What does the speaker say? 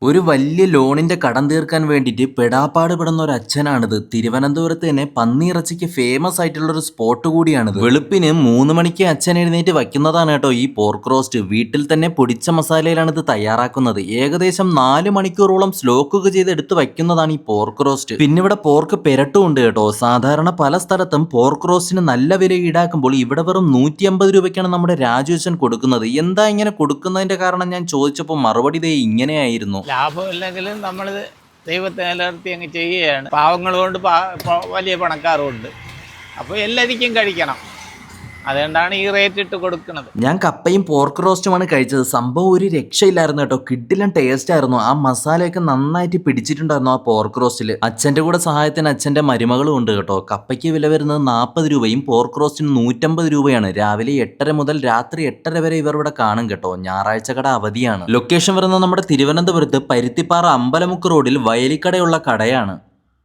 ഒരു വലിയ ലോണിന്റെ കടം തീർക്കാൻ വേണ്ടിയിട്ട് പെടാപ്പാട് പെടുന്ന ഒരു അച്ഛനാണിത്. തിരുവനന്തപുരത്ത് തന്നെ പന്നിയിറച്ചിക്ക് ഫേമസ് ആയിട്ടുള്ള ഒരു സ്പോട്ട് കൂടിയാണിത്. വെളുപ്പിന് 3 മണിക്ക് അച്ഛൻ എഴുന്നേറ്റ് വയ്ക്കുന്നതാണ് കേട്ടോ ഈ പോർക്ക് റോസ്റ്റ്. വീട്ടിൽ തന്നെ പൊടിച്ച മസാലയിലാണ് ഇത് തയ്യാറാക്കുന്നത്. ഏകദേശം 4 മണിക്കൂറോളം സ്ലോ കുക്ക് ചെയ്ത് എടുത്ത് വയ്ക്കുന്നതാണ് ഈ പോർക്ക് റോസ്റ്റ്. പിന്നെ ഇവിടെ പോർക്ക് പെരട്ടും ഉണ്ട് കേട്ടോ. സാധാരണ പല സ്ഥലത്തും പോർക്ക് റോസ്റ്റിന് നല്ല വില ഈടാക്കുമ്പോൾ ഇവിടെ വെറും 150 രൂപയ്ക്കാണ് നമ്മുടെ രാജുവച്ചൻ കൊടുക്കുന്നത്. എന്താ ഇങ്ങനെ കൊടുക്കുന്നതിന്റെ കാരണം ഞാൻ ചോദിച്ചപ്പോൾ മറുപടി ദേ ഇങ്ങനെയായിരുന്നു. ലാഭമില്ലെങ്കിലും നമ്മൾ ദൈവത്തെ നിലനിർത്തി അങ്ങ് ചെയ്യുകയാണ്. പാവങ്ങളുമുണ്ട്, വലിയ പണക്കാരുമുണ്ട്. അപ്പോൾ എല്ലാവർക്കും കഴിക്കണം, അതുകൊണ്ടാണ് ഈ റേറ്റ് ഇട്ട് കൊടുക്കുന്നത്. ഞാൻ കപ്പയും പോർക്ക് റോസ്റ്റുമാണ് കഴിച്ചത്. സംഭവം ഒരു രക്ഷയില്ലായിരുന്നു കേട്ടോ. കിഡിലും ടേസ്റ്റ് ആയിരുന്നു. ആ മസാലയൊക്കെ നന്നായിട്ട് പിടിച്ചിട്ടുണ്ടായിരുന്നു ആ പോർക്ക് റോസ്റ്റിൽ. അച്ഛൻ്റെ കൂടെ സഹായത്തിന് അച്ഛൻ്റെ മരുമകളും ഉണ്ട് കേട്ടോ. കപ്പയ്ക്ക് വില വരുന്നത് 40 രൂപയും പോർക്ക് റോസ്റ്റിന് 150 രൂപയാണ്. രാവിലെ 8:30 മുതൽ രാത്രി 8:30 വരെ ഇവർ ഇവിടെ കാണും കേട്ടോ. ഞായറാഴ്ച കട അവധിയാണ്. ലൊക്കേഷൻ വരുന്നത് നമ്മുടെ തിരുവനന്തപുരത്ത് പരുത്തിപ്പാറ അമ്പലമുക്ക് റോഡിൽ വയലിക്കടയുള്ള കടയാണ്.